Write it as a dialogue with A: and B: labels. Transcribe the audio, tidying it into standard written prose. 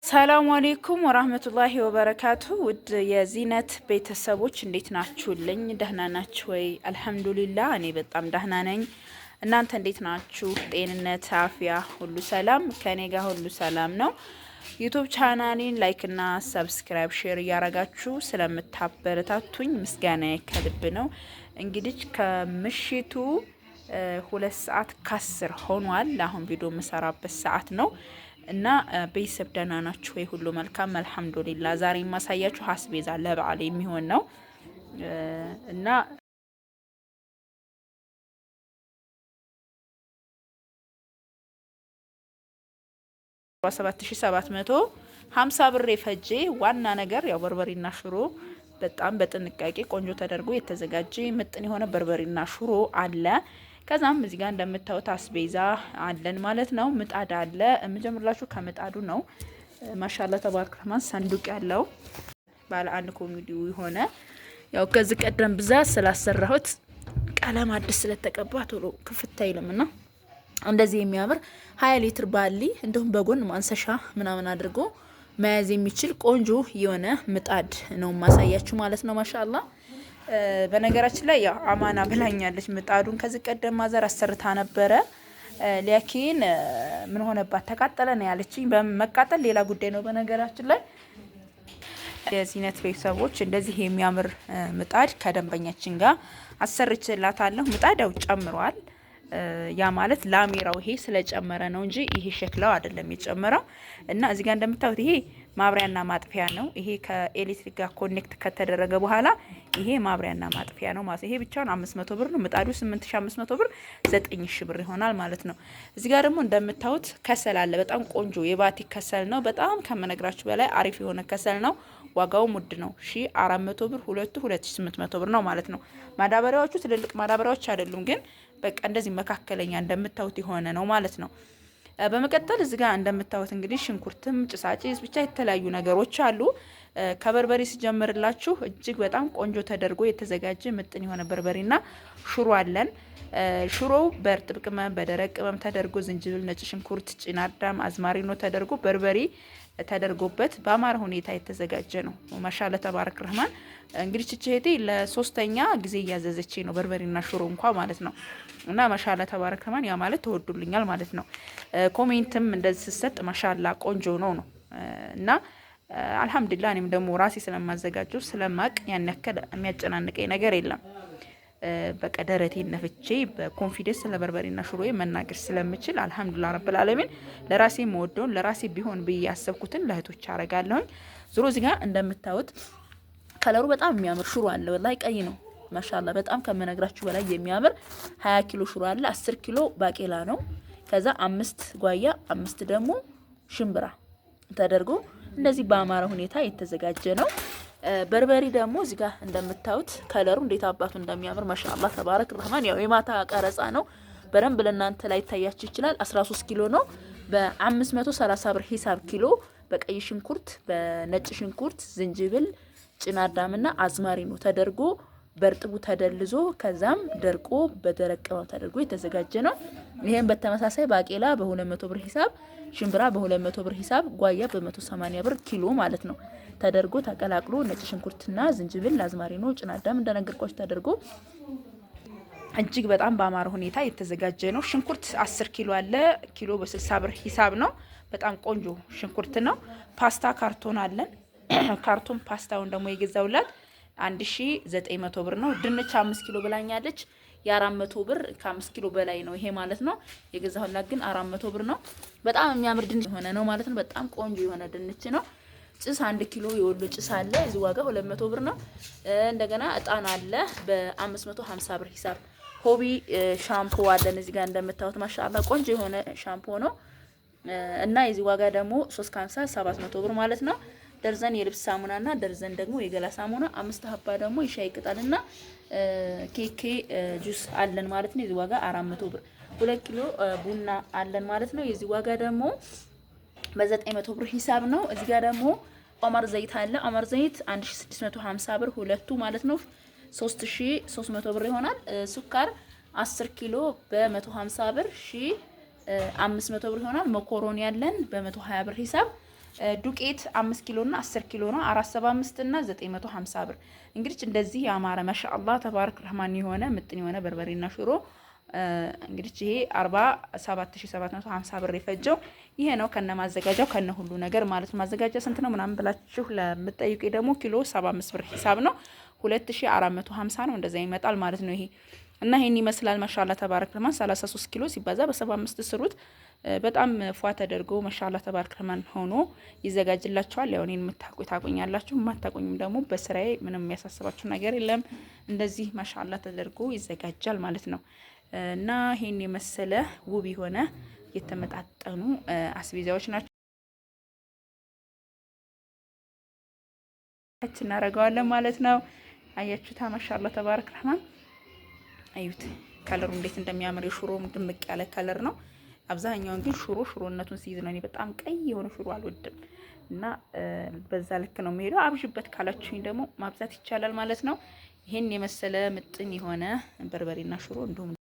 A: ሰላም አለይኩም ወራህመቱላሂ ወበረካቱ። ውድ የዚነት ቤተሰቦች እንዴት ናችሁልኝ? ደህና ናችሁ ወይ? አልሐምዱሊላህ እኔ በጣም ደህና ነኝ። እናንተ እንዴት ናችሁ? ጤንነት፣ አፍያ ሁሉ ሰላም? ከኔ ጋር ሁሉ ሰላም ነው። ዩቲዩብ ቻናሌን ላይክ እና ሰብስክራይብ ሼር እያረጋችሁ ስለምታበረታቱኝ ምስጋና ከልብ ነው። እንግዲህ ከምሽቱ 2 ሰዓት ከ10 ሆኗል። አሁን ቪዲዮ የምሰራበት ሰዓት ነው። እና ቤተሰብ ደህና ናችሁ ወይ? ሁሉ መልካም አልሐምዱሊላህ። ዛሬ የማሳያችሁ አስቤዛ ለበዓል የሚሆን ነው እና 7750 ብር የፈጀ ዋና ነገር ያው በርበሬና ሽሮ በጣም በጥንቃቄ ቆንጆ ተደርጎ የተዘጋጀ ምጥን የሆነ በርበሬና ሽሮ አለ። ከዛም እዚህ ጋር እንደምታዩት አስቤዛ አለን ማለት ነው። ምጣድ አለ። የምጀምርላችሁ ከምጣዱ ነው። ማሻአላ ተባረክ ረህማን ሳንዱቅ ያለው ባለ አንድ ኮሚዲው የሆነ ያው ከዚህ ቀደም ብዛት ስላሰራሁት ቀለም አዲስ ስለተቀባ ቶሎ ክፍት አይልምና እንደዚህ የሚያምር 20 ሊትር ባሊ እንዲሁም በጎን ማንሰሻ ምናምን አድርጎ መያዝ የሚችል ቆንጆ የሆነ ምጣድ ነው ማሳያችሁ ማለት ነው። ማሻአላ በነገራችን ላይ ያው አማና ብላኛለች። ምጣዱን ከዚህ ቀደም ማዘር አሰርታ ነበረ። ሊያኪን ምን ሆነባት ተቃጠለ ነው ያለችኝ። በመቃጠል ሌላ ጉዳይ ነው። በነገራችን ላይ የዚነት ቤተሰቦች እንደዚህ የሚያምር ምጣድ ከደንበኛችን ጋር አሰርችላታለሁ። ምጣድ ያው ጨምሯል። ያ ማለት ላሜራው ይሄ ስለጨመረ ነው እንጂ ይሄ ሸክላው አይደለም የጨመረው። እና እዚህ ጋር እንደምታዩት ይሄ ማብሪያና ማጥፊያ ነው። ይሄ ከኤሌክትሪክ ጋር ኮኔክት ከተደረገ በኋላ ይሄ ማብሪያና ማጥፊያ ነው ማለት። ይሄ ብቻውን 500 ብር ነው። ምጣዱ 8500 ብር 9000 ብር ይሆናል ማለት ነው። እዚህ ጋር ደግሞ እንደምታዩት ከሰል አለ። በጣም ቆንጆ የባቲ ከሰል ነው። በጣም ከመነግራችሁ በላይ አሪፍ የሆነ ከሰል ነው። ዋጋው ሙድ ነው። 1400 ብር ሁለቱ 2800 ብር ነው ማለት ነው። ማዳበሪያዎቹ ትልልቅ ማዳበሪያዎች አይደሉም፣ ግን በቃ እንደዚህ መካከለኛ እንደምታዩት የሆነ ነው ማለት ነው። በመቀጠል እዚህ ጋር እንደምታዩት እንግዲህ ሽንኩርትም ጭሳጭስ ብቻ የተለያዩ ነገሮች አሉ። ከበርበሬ ሲጀምርላችሁ እጅግ በጣም ቆንጆ ተደርጎ የተዘጋጀ ምጥን የሆነ በርበሬና ሽሮ አለን። ሽሮው በእርጥብ ቅመም በደረቅ ቅመም ተደርጎ ዝንጅብል፣ ነጭ ሽንኩርት፣ ጭናዳም፣ አዝማሪኖ ተደርጎ በርበሬ ተደርጎበት በአማረ ሁኔታ የተዘጋጀ ነው። ማሻአላ ተባረክ ረህማን። እንግዲህ እህቴ ለሶስተኛ ጊዜ እያዘዘች ነው በርበሬና ሽሮ እንኳ ማለት ነው። እና ማሻአላ ተባረክ ረህማን ያ ማለት ተወዱልኛል ማለት ነው። ኮሜንትም እንደዚህ ስሰጥ ማሻአላ ቆንጆ ነው እና አልሐምዱሊላህ እኔም ደግሞ ራሴ ስለማዘጋጀው ስለማቅ ያን ያክል የሚያጨናንቀኝ ነገር የለም። በቃ ደረቴን ነፍቼ በኮንፊደንስ ለበርበሬና ሽሮዬ መናገር ስለምችል አልሐምዱሊላህ ረብል ዓለሚን ለራሴ መወደውን ለራሴ ቢሆን ብዬ ያሰብኩትን ለእህቶች አረጋለሁኝ። ዙሮ እዚህ ጋር እንደምታዩት ከለሩ በጣም የሚያምር ሽሮ አለ። ወላሂ ቀይ ነው ማሻአላ በጣም ከመነግራችሁ በላይ የሚያምር 20 ኪሎ ሽሮ አለ። 10 ኪሎ ባቄላ ነው። ከዛ 5 ጓያ 5 ደግሞ ሽምብራ ተደርጎ እንደዚህ በአማረ ሁኔታ የተዘጋጀ ነው። በርበሪ ደግሞ እዚህ ጋር እንደምታዩት ከለሩ እንዴት አባቱ እንደሚያምር ማሻአላ ተባረክ ረህማን። ያው የማታ ቀረጻ ነው በደንብ ለእናንተ ላይ ታያችሁ ይችላል። 13 ኪሎ ነው በ530 ብር ሂሳብ ኪሎ። በቀይ ሽንኩርት በነጭ ሽንኩርት ዝንጅብል ጭናዳምና አዝማሪኖ ተደርጎ በርጥቡ ተደልዞ ከዛም ደርቆ በደረቅ ቅመም ተደርጎ የተዘጋጀ ነው። ይሄን በተመሳሳይ ባቄላ በ200 ብር ሂሳብ፣ ሽምብራ በ200 ብር ሂሳብ፣ ጓያ በ180 ብር ኪሎ ማለት ነው ተደርጎ ተቀላቅሎ ነጭ ሽንኩርትና ዝንጅብል አዝማሪኖ ጭናዳም እንደነገርኳችሁ ተደርጎ እጅግ በጣም በአማረ ሁኔታ የተዘጋጀ ነው። ሽንኩርት 10 ኪሎ አለ። ኪሎ በ60 ብር ሂሳብ ነው። በጣም ቆንጆ ሽንኩርት ነው። ፓስታ ካርቶን አለን። ካርቶን ፓስታውን ደግሞ የገዛውላት 1900 ብር ነው። ድንች 5 ኪሎ ብላኛለች። የ400 ብር ከ5 ኪሎ በላይ ነው ይሄ ማለት ነው። የገዛሁላት ግን 400 ብር ነው። በጣም የሚያምር ድንች የሆነ ነው ማለት ነው። በጣም ቆንጆ የሆነ ድንች ነው። ጭስ 1 ኪሎ የወሎ ጭስ አለ። እዚህ ዋጋ 200 ብር ነው። እንደገና እጣን አለ በ550 ብር ሂሳብ። ሆቢ ሻምፖ አለን እዚህ ጋር እንደምታዩት ማሻአላ ቆንጆ የሆነ ሻምፖ ነው እና የዚህ ዋጋ ደግሞ 350 700 ብር ማለት ነው። ደርዘን የልብስ ሳሙናና ደርዘን ደግሞ የገላ ሳሙና 5 ሀባ ደግሞ የሻይ ቅጠልና ኬኬ ጁስ አለን ማለት ነው። የዚህ ዋጋ 400 ብር። 2 ኪሎ ቡና አለን ማለት ነው። የዚህ ዋጋ ደግሞ በ900 ብር ሂሳብ ነው። እዚህ ጋር ደግሞ ኦመር ዘይት አለ። ኦመር ዘይት 1650 ብር ሁለቱ ማለት ነው 3300 ብር ይሆናል። ሱካር 10 ኪሎ በ150 ብር 1500 ብር ይሆናል። መኮሮኒ ያለን በ120 ብር ሂሳብ ዱቄት 5 ኪሎ እና 10 ኪሎ ነው 475 እና 950 ብር። እንግዲህ እንደዚህ ያማረ ማሻአላህ ተባረክ ረህማን የሆነ ምጥን የሆነ በርበሬና ሽሮ እንግዲህ ይሄ 47750 ብር የፈጀው ይሄ ነው ከነ ማዘጋጃው ከነ ሁሉ ነገር ማለት ነው። ማዘጋጃ ስንት ነው ምናምን ብላችሁ ለምትጠይቁኝ ደግሞ ኪሎ 75 ብር ሂሳብ ነው 2450 ነው እንደዛ ይመጣል ማለት ነው። ይሄ እና ይሄን ይመስላል ማሻአላ ተባረክ ረህማን 33 ኪሎ ሲባዛ በ75 ስሩት በጣም ፏ ተደርጎ ማሻአላ ተባረክ ረህማን ሆኖ ይዘጋጅላችኋል። ያው እኔን የምታውቁ ታውቁኛላችሁ፣ የማታውቁኝም ደግሞ በስራዬ ምንም የሚያሳስባችሁ ነገር የለም። እንደዚህ ማሻአላ ተደርጎ ይዘጋጃል ማለት ነው። እና ይሄን የመሰለ ውብ የሆነ የተመጣጠኑ አስቤዛዎች ናቸው። እናደርገዋለን ማለት ነው። አያችሁታ ማሻአላ ተባረክ ረህማን አዩት ከለሩ እንዴት እንደሚያምር የሽሮም ድምቅ ያለ ከለር ነው። አብዛኛውን ግን ሽሮነቱን ሲይዝ ነው። እኔ በጣም ቀይ የሆነ ሽሮ አልወድም እና በዛ ልክ ነው የሚሄደው። አብዥበት ካላችሁኝ ደግሞ ማብዛት ይቻላል ማለት ነው። ይሄን የመሰለ ምጥን የሆነ በርበሬና ሽሮ እንዲሁም